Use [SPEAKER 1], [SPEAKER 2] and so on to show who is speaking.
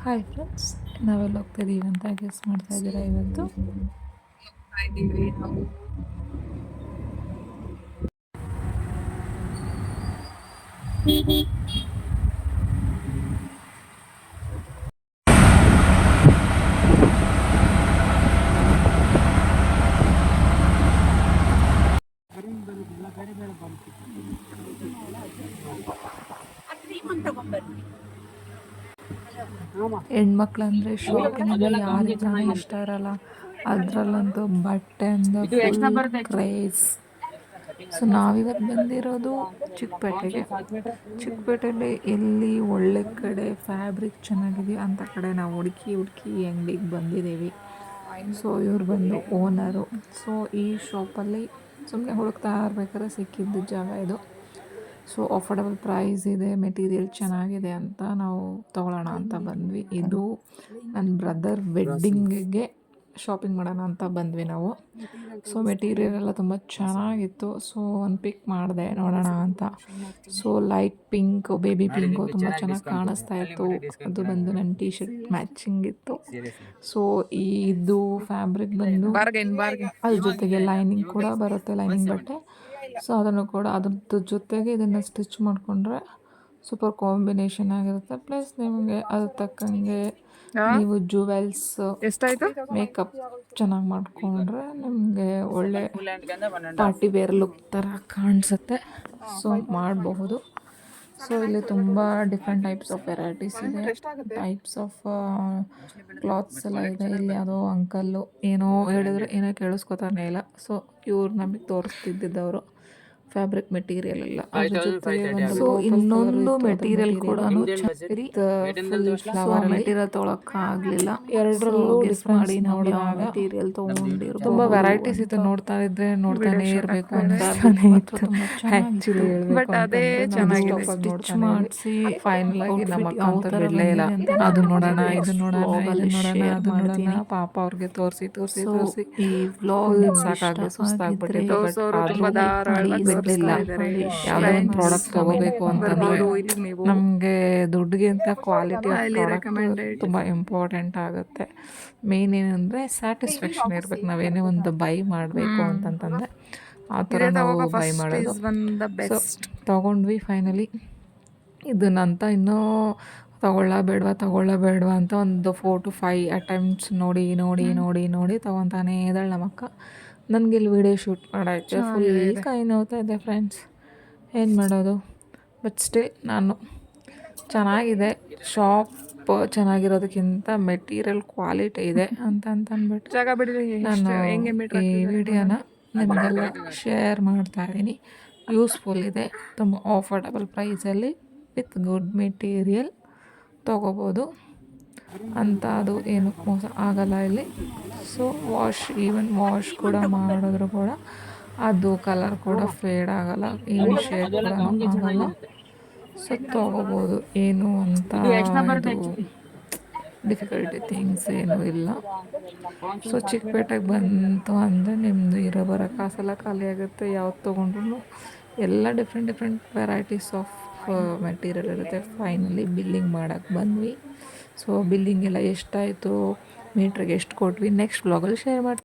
[SPEAKER 1] Hi friends, ನಾವೆಲ್ಲ ಹೋಗ್ತಾಯಿದ್ದೀವಿ ಅಂತ ಗೆಸ್ ಮಾಡ್ತಾ ಇದ್ದೀರಾ ಇವತ್ತು?
[SPEAKER 2] ಇದ್ದೀವಿ ನಾವು.
[SPEAKER 1] ಹೆಣ್ಮಕ್ಳಂದ್ರೆ ಶಾಪಿಂಗ್ ಅಂದರೆ ಯಾರಿಗೆ ತಾನೇ ಇಷ್ಟ ಇರಲ್ಲ. ಅದರಲ್ಲಂತೂ ಬಟ್ಟೆ ಅಂದರೆ ಫುಲ್ ಕ್ರೇಜ್. ಸೊ ನಾವಿವತ್ತು ಬಂದಿರೋದು ಚಿಕ್ಕಪೇಟೆಗೆ. ಚಿಕ್ಕಪೇಟೆಯಲ್ಲಿ ಎಲ್ಲಿ ಒಳ್ಳೆ ಕಡೆ ಫ್ಯಾಬ್ರಿಕ್ ಚೆನ್ನಾಗಿದೆಯೋ ಅಂಥ ಕಡೆ ನಾವು ಹುಡುಕಿ ಅಂಗಡಿಗೆ ಬಂದಿದ್ದೀವಿ. ಸೊ ಇವ್ರು ಬಂದು ಓನರು. ಸೊ ಈ ಶಾಪಲ್ಲಿ ಸುಮ್ಮನೆ ಹುಡುಕ್ತಾ ಇರ್ಬೇಕಾದ್ರೆ ಸಿಕ್ಕಿದ್ದ ಜಾಗ ಇದು. ಸೊ ಅಫೋರ್ಡಬಲ್ ಪ್ರೈಸ್ ಇದೆ, ಮೆಟೀರಿಯಲ್ ಚೆನ್ನಾಗಿದೆ ಅಂತ ನಾವು ತೊಗೊಳ್ಳೋಣ ಅಂತ ಬಂದ್ವಿ. ಇದು ನನ್ನ ಬ್ರದರ್ ವೆಡ್ಡಿಂಗಿಗೆ ಶಾಪಿಂಗ್ ಮಾಡೋಣ ಅಂತ ಬಂದ್ವಿ ನಾವು. ಸೊ ಮೆಟೀರಿಯಲ್ ಎಲ್ಲ ತುಂಬ ಚೆನ್ನಾಗಿತ್ತು. ಸೊ ಒಂದು ಪಿಕ್ ಮಾಡಿದೆ ನೋಡೋಣ ಅಂತ. So light pink, baby pink ತುಂಬ ಚೆನ್ನಾಗಿ ಕಾಣಿಸ್ತಾ ಇತ್ತು. ಅದು ಬಂದು ನನ್ನ ಟೀ ಶರ್ಟ್ ಮ್ಯಾಚಿಂಗ್ ಇತ್ತು. ಸೊ ಇದು ಫ್ಯಾಬ್ರಿಕ್ ಬಂದು ಅದ್ರ ಜೊತೆಗೆ ಲೈನಿಂಗ್ ಕೂಡ ಬರುತ್ತೆ, ಲೈನಿಂಗ್ ಬಟ್ಟೆ. ಸೊ ಅದನ್ನು ಕೂಡ ಅದ್ರದ್ದು ಜೊತೆಗೆ ಇದನ್ನು ಸ್ಟಿಚ್ ಮಾಡಿಕೊಂಡ್ರೆ ಸೂಪರ್ ಕಾಂಬಿನೇಷನ್ ಆಗಿರುತ್ತೆ. ಪ್ಲಸ್ ನಿಮಗೆ ಅದ್ರ ತಕ್ಕಂಗೆ ನೀವು ಜುವೆಲ್ಸ್, ಮೇಕಪ್ ಚೆನ್ನಾಗಿ ಮಾಡಿಕೊಂಡ್ರೆ ನಿಮಗೆ ಒಳ್ಳೆ ಪಾರ್ಟಿ ವೇರ್ ಲುಕ್ ಥರ ಕಾಣಿಸುತ್ತೆ. ಸೊ ಮಾಡಬಹುದು. ಸೊ ಇಲ್ಲಿ ತುಂಬ ಡಿಫ್ರೆಂಟ್ ಟೈಪ್ಸ್ ಆಫ್ ವೆರೈಟೀಸ್ ಇದೆ, ಟೈಪ್ಸ್ ಆಫ್ ಕ್ಲಾತ್ಸ್ ಎಲ್ಲ ಇದೆ. ಇಲ್ಲಿ ಯಾವುದೋ ಅಂಕಲ್ಲು ಏನೋ ಹೇಳಿದ್ರೆ ಏನೋ ಕೇಳಿಸ್ಕೊತಾನೆ ಇಲ್ಲ. ಸೊ ಇವ್ರು ನಮಗೆ ತೋರಿಸ್ತಿದ್ದವರು ಫ್ಯಾಬ್ರಿಕ್ ಮೆಟೀರಿಯಲ್ ಎಲ್ಲ. ಅದ್ರ ಜೊತೆಗೆ ಸೊ ಇನ್ನೊಂದು ಮೆಟೀರಿಯಲ್ ಕೂಡ ಫ್ಲವರ್ ಮೆಟೀರಿಯಲ್ ತೊಗೊಳಕ್ಕಾಗಲಿಲ್ಲ. ಎರಡರಲ್ಲೂ ಗೆಸ್ ಮಾಡಿ ನಾವು ಯಾವ ಮೆಟೀರಿಯಲ್ ತೊಗೊಂಡಿರೋ ತುಂಬ ವೆರೈಟೀಸ್ ಇತ್ತು. ನೋಡ್ತಾ ಇದ್ರೆ ನೋಡ್ತಾನೆ ಇರಬೇಕು ಅಂತಾನೆ ಇತ್ತು ಆ್ಯಕ್ಚುಲಿ ಹೇಳ್ಬೇಕು. ಬಟ್ ಅದೇ ಚೆನ್ನಾಗಿದೆ. ಸ್ಟಿಚ್ ಮಾಡಿಸಿ ಫೈನಲ್ ಆಗಿ ನಮ್ಮ ಅಕ್ಕ ಅಂತ ಬಿಡಲೇ ಇಲ್ಲ. ಅದು ನೋಡೋಣ, ಇದು ನೋಡೋಣ, ಇದು ನೋಡೋಣ, ಅದು ನೋಡೋಣ. ಪಾಪ ಅವ್ರಿಗೆ ತೋರಿಸಿ ಈ ವ್ಲಾಗ್ ಸಾಕಾಗಿ ಸುಸ್ತಾಗ್ಬಿಟ್ಟಿತ್ತು. ಬಟ್ ಬಿಡಲಿಲ್ಲ. ಯಾವುದೋ ಒಂದು ಪ್ರಾಡಕ್ಟ್ ತೊಗೋಬೇಕು ಅಂತಂದರೆ ನಮಗೆ ದುಡ್ಡಿಗಿಂತ ಕ್ವಾಲಿಟಿ ಆಫ್ ಪ್ರಾಡಕ್ಟ್ ತುಂಬ ಇಂಪಾರ್ಟೆಂಟ್ ಆಗುತ್ತೆ. ಮೇನ್ ಏನಂದರೆ ಸ್ಯಾಟಿಸ್ಫ್ಯಾಕ್ಷನ್ ಇರಬೇಕು. ನಾವೇನೇ ಒಂದು ಬೈ ಮಾಡಬೇಕು ಅಂತಂತಂದರೆ ಆ ಥರ ನಾವು ಬೈ ಮಾಡೋದು. ಸೊ ತೊಗೊಂಡ್ವಿ ಫೈನಲಿ. ಇದನ್ನಂತ ಇನ್ನೂ ತಗೊಳ್ಳಬೇಡವಾ ಅಂತ ಒಂದು 4 to 5 ಅಟೆಂಪ್ಟ್ಸ್ ನೋಡಿ ತೊಗೊತಾನೇ ಇದ್ದಾಳೆ ನಮ್ಮಕ್ಕ. ನನಗಿಲ್ಲಿ ವಿಡಿಯೋ ಶೂಟ್ ಮಾಡಾಯ್ತು, ಫುಲ್ ಕೈ ನೋವ್ತಾ ಇದೆ ಫ್ರೆಂಡ್ಸ್. ಏನು ಮಾಡೋದು? ಬಟ್ ಸ್ಟಿಲ್ ನಾನು ಚೆನ್ನಾಗಿದೆ. ಶಾಪ್ ಚೆನ್ನಾಗಿರೋದಕ್ಕಿಂತ ಮೆಟೀರಿಯಲ್ ಕ್ವಾಲಿಟಿ ಇದೆ ಅಂತ ಅಂದ್ಬಿಟ್ಟು ನಾನು ಈ ವಿಡಿಯೋನ ನಿಮಗೆಲ್ಲ ಶೇರ್ ಮಾಡ್ತಾಯಿದ್ದೀನಿ. ಯೂಸ್ಫುಲ್ ಇದೆ, ತುಂಬ ಅಫೋರ್ಡಬಲ್ ಪ್ರೈಸಲ್ಲಿ ವಿತ್ ಗುಡ್ ಮೆಟೀರಿಯಲ್ ತೊಗೋಬೋದು ಅಂತ. ಅದು ಏನು ಮೋಸ ಆಗಲ್ಲ ಇಲ್ಲಿ. ಸೊ ಈವನ್ ವಾಶ್ ಕೂಡ ಮಾಡಿದ್ರು ಕೂಡ ಅದು ಕಲರ್ ಕೂಡ ಫೇಡ್ ಆಗಲ್ಲ, ಏನು ಶೇಡ್ ಕೂಡ ಆಗಲ್ಲ. ಸೊ ತೊಗೋಬೋದು, ಏನು ಅಂತ ಇದು ಡಿಫಿಕಲ್ಟಿ ಥಿಂಗ್ಸ್ ಏನೂ ಇಲ್ಲ. ಸೊ ಚಿಕ್ಕಪೇಟೆಗೆ ಬಂತು ಅಂದರೆ ನಿಮ್ಮದು ಬರೋ ಕಾಸೆಲ್ಲ ಖಾಲಿ ಆಗುತ್ತೆ. ಯಾವ್ದು ತೊಗೊಂಡ್ರು ಎಲ್ಲ ಡಿಫ್ರೆಂಟ್ ವೆರೈಟೀಸ್ ಆಫ್ ಮೆಟೀರಿಯಲ್ ಇರುತ್ತೆ. ಫೈನಲಿ ಬಿಲ್ಲಿಂಗ್ ಮಾಡೋಕ್ಕೆ ಬಂದ್ವಿ. ಸೊ ಬಿಲ್ಲಿಂಗ್ ಎಲ್ಲ ಎಷ್ಟಾಯಿತು, ಮೀಟ್ರಿಗೆ ಎಷ್ಟು ಕೊಟ್ವಿ, ನೆಕ್ಸ್ಟ್ ವ್ಲಾಗಲ್ಲಿ ಶೇರ್ ಮಾಡ್ತೀವಿ.